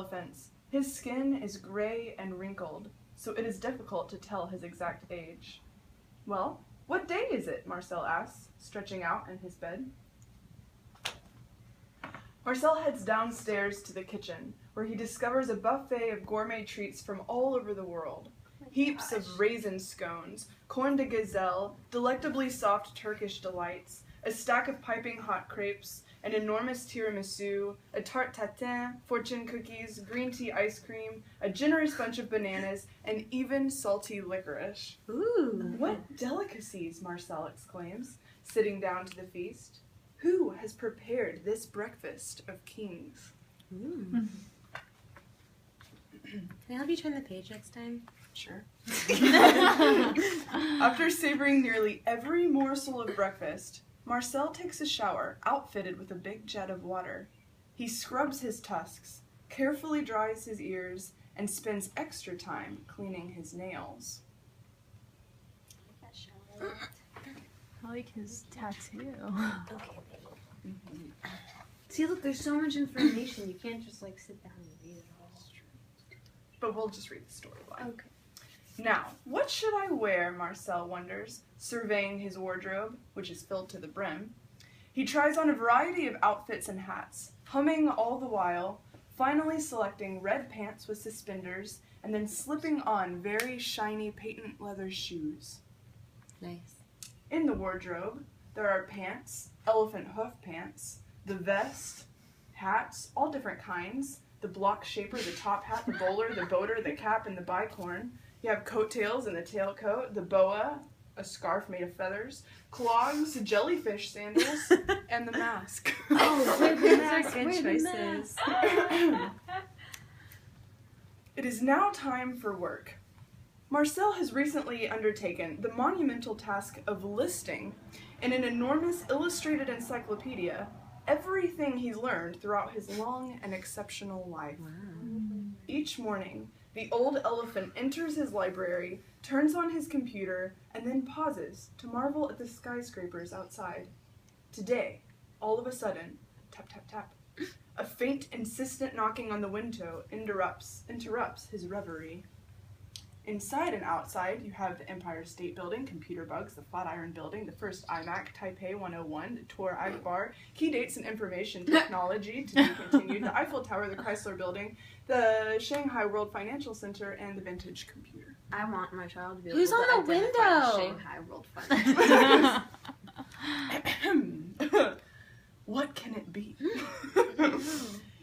elephants. His skin is gray and wrinkled, so it is difficult to tell his exact age. Well, what day is it? Marcel asks, stretching out in his bed. Marcel heads downstairs to the kitchen, where he discovers a buffet of gourmet treats from all over the world. Heaps of raisin scones, corn de gazelle, delectably soft Turkish delights, a stack of piping hot crepes, an enormous tiramisu, a tarte tatin, fortune cookies, green tea ice cream, a generous bunch of bananas, and even salty licorice. Ooh! What delicacies, Marcel exclaims, sitting down to the feast. Who has prepared this breakfast of kings? Ooh. Can I help you turn the page next time? Sure. After savoring nearly every morsel of breakfast, Marcel takes a shower, outfitted with a big jet of water. He scrubs his tusks, carefully dries his ears, and spends extra time cleaning his nails. I like his tattoo. Okay. See, look, there's so much information. You can't just like sit down and read it all. But we'll just read the storyline. Okay. Now, what should I wear, Marcel wonders, surveying his wardrobe, which is filled to the brim. He tries on a variety of outfits and hats, humming all the while, finally selecting red pants with suspenders, and then slipping on very shiny patent leather shoes. Nice. In the wardrobe, there are pants, elephant hoof pants, the vest, hats, all different kinds, the block shaper, the top hat, the bowler, the boater, the cap, and the bicorn. You have coattails and the tailcoat, the boa, a scarf made of feathers, clogs, jellyfish sandals, and the mask. Oh, wait, the mask. Good choices. It is now time for work. Marcel has recently undertaken the monumental task of listing in an enormous illustrated encyclopedia everything he's learned throughout his long and exceptional life. Wow. Each morning, the old elephant enters his library, turns on his computer, and then pauses to marvel at the skyscrapers outside. Today, all of a sudden, tap, tap, tap, a faint, insistent knocking on the window interrupts his reverie. Inside and outside, you have the Empire State Building, computer bugs, the Flatiron Building, the first iMac, Taipei 101, the Tour Akbar, key dates and information technology to be continued, the Eiffel Tower, the Chrysler Building, the Shanghai World Financial Center, and the vintage computer. I want my child to be Who's able to on the identify window? Shanghai World Financial. What can it be?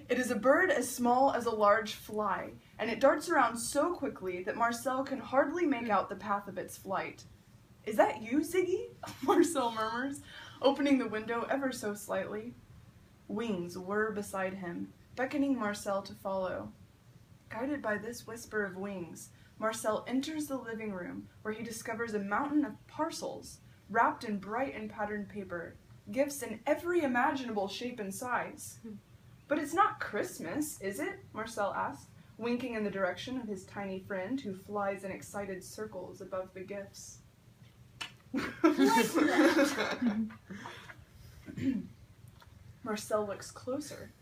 It is a bird as small as a large fly, and it darts around so quickly that Marcel can hardly make out the path of its flight. Is that you, Ziggy? Marcel murmurs, opening the window ever so slightly. Wings whir beside him, beckoning Marcel to follow. Guided by this whisper of wings, Marcel enters the living room, where he discovers a mountain of parcels, wrapped in bright and patterned paper, gifts in every imaginable shape and size. But it's not Christmas, is it? Marcel asks, winking in the direction of his tiny friend who flies in excited circles above the gifts. Marcel looks closer.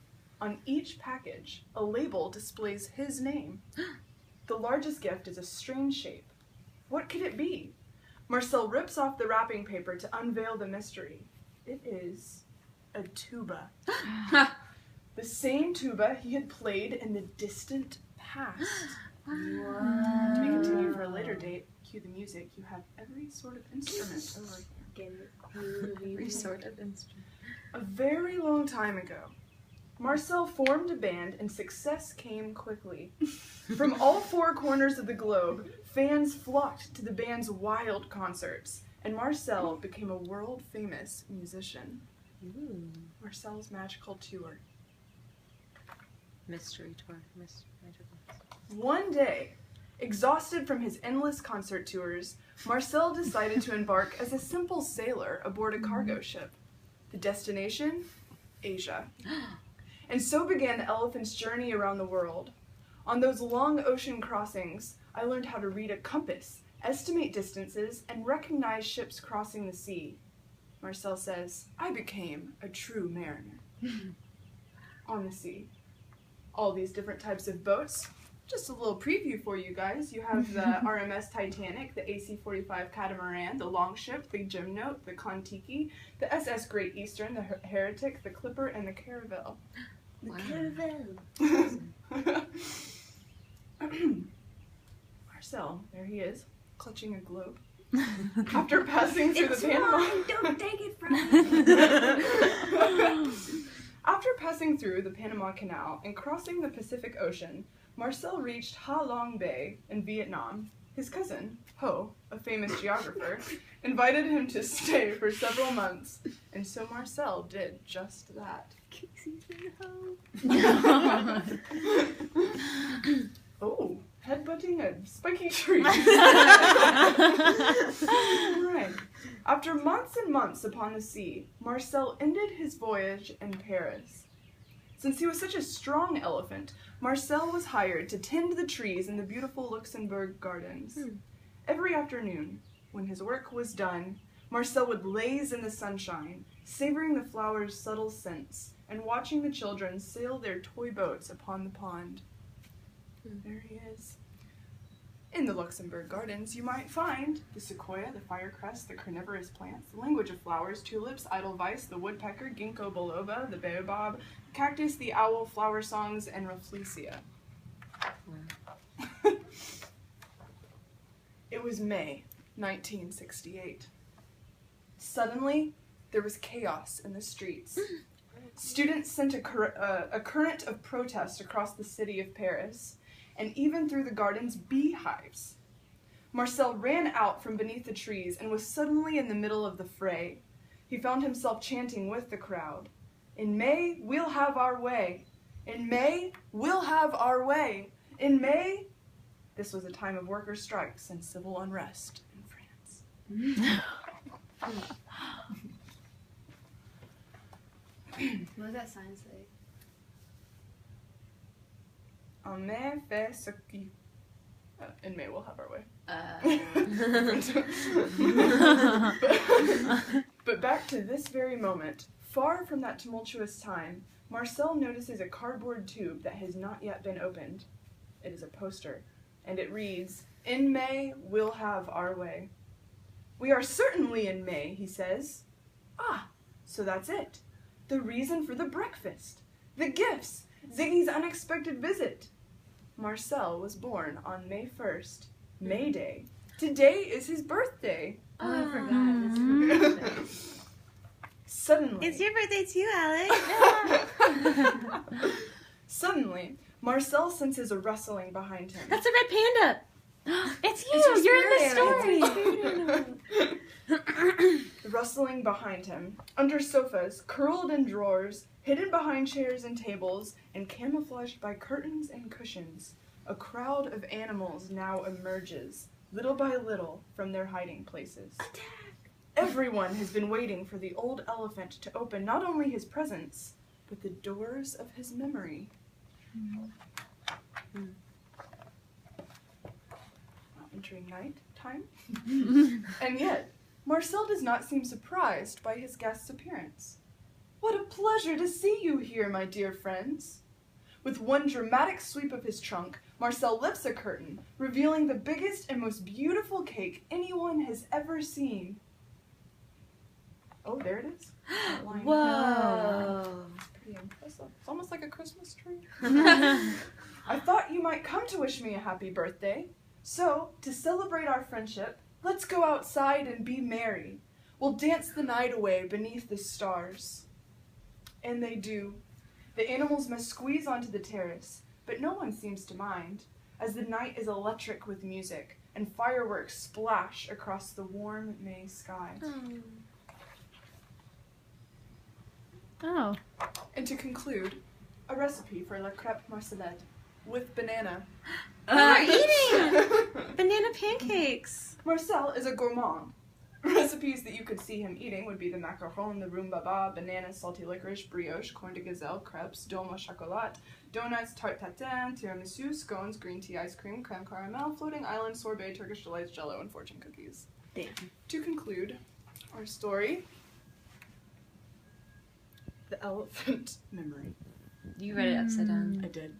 On each package, a label displays his name. The largest gift is a strange shape. What could it be? Marcel rips off the wrapping paper to unveil the mystery. It is a tuba. The same tuba he had played in the distant past. To be continued for a later date. Cue the music. You have every sort of instrument over here. Every sort of instrument. A very long time ago, Marcel formed a band and success came quickly. From all four corners of the globe, fans flocked to the band's wild concerts, and Marcel became a world-famous musician. Ooh. Marcel's magical tour. Mystery tour. Magical. One day, exhausted from his endless concert tours, Marcel decided to embark as a simple sailor aboard a cargo ship. The destination? Asia. And so began the elephant's journey around the world. On those long ocean crossings, I learned how to read a compass, estimate distances, and recognize ships crossing the sea. Marcel says, I became a true mariner. On the sea. all these different types of boats. Just a little preview for you guys. You have the RMS Titanic, the AC-45 Catamaran, the Longship, the Gymnote, the Kon-Tiki, the SS Great Eastern, the Heretic, the Clipper, and the Caravel. The Wow. caravel. Marcel, there he is, clutching a globe. After passing through It's the Panama... mine, don't take it from me. After passing through the Panama Canal and crossing the Pacific Ocean, Marcel reached Ha Long Bay in Vietnam. His cousin, Ho, a famous geographer, invited him to stay for several months, and so Marcel did just that. Casey's in home. Oh, headbutting a spiky tree. Right. After months and months upon the sea, Marcel ended his voyage in Paris. Since he was such a strong elephant, Marcel was hired to tend the trees in the beautiful Luxembourg gardens. Every afternoon, when his work was done, Marcel would laze in the sunshine, savoring the flowers' subtle scents, and watching the children sail their toy boats upon the pond. There he is. In the Luxembourg gardens, you might find the sequoia, the firecrest, the carnivorous plants, the language of flowers, tulips, edelweiss, the woodpecker, ginkgo biloba, the baobab, the cactus, the owl, flower songs, and rafflesia. It was May 1968. Suddenly, there was chaos in the streets. Students sent a current of protest across the city of Paris, and even through the garden's beehives. Marcel ran out from beneath the trees and was suddenly in the middle of the fray. He found himself chanting with the crowd, "In May, we'll have our way. In May, we'll have our way. In May..." This was a time of worker strikes and civil unrest in France. What does that sign say? En mai, fait ce qui... in May, we'll have our way. But back to this very moment, far from that tumultuous time, Marcel notices a cardboard tube that has not yet been opened. It is a poster, and it reads, "In May, we'll have our way." "We are certainly in May," he says. "Ah, so that's it. The reason for the breakfast. The gifts. Ziggy's unexpected visit." Marcel was born on May 1st, May Day. Today is his birthday. Oh, I forgot. It's her birthday. Suddenly... It's your birthday too, Alex. Suddenly, Marcel senses a rustling behind him. That's a red panda. It's you! It's your You're in the spirit story! The rustling behind him. Under sofas, curled in drawers, hidden behind chairs and tables, and camouflaged by curtains and cushions, a crowd of animals now emerges, little by little, from their hiding places. Attack! Everyone has been waiting for the old elephant to open not only his presence, but the doors of his memory. Entering night time. And yet, Marcel does not seem surprised by his guest's appearance. "What a pleasure to see you here, my dear friends." With one dramatic sweep of his trunk, Marcel lifts a curtain, revealing the biggest and most beautiful cake anyone has ever seen. Oh, there it is. Outlined. Whoa. It's pretty impressive. It's almost like a Christmas tree. I thought you might come to wish me a happy birthday. So, to celebrate our friendship, let's go outside and be merry. We'll dance the night away beneath the stars. And they do. The animals must squeeze onto the terrace, but no one seems to mind, as the night is electric with music, and fireworks splash across the warm May sky. Oh. And to conclude, a recipe for la crêpe marcelette with banana. We're eating banana pancakes. Marcel is a gourmand. Recipes that you could see him eating would be the macaron, the rhumbaba, banana, salty licorice, brioche, corn de gazelle, crepes, dôme au chocolat, donuts, tarte tatin, tiramisu, scones, green tea ice cream, creme caramel, floating island, sorbet, Turkish delights, jello, and fortune cookies. Damn. To conclude our story, the elephant memory. You read it upside down. I did.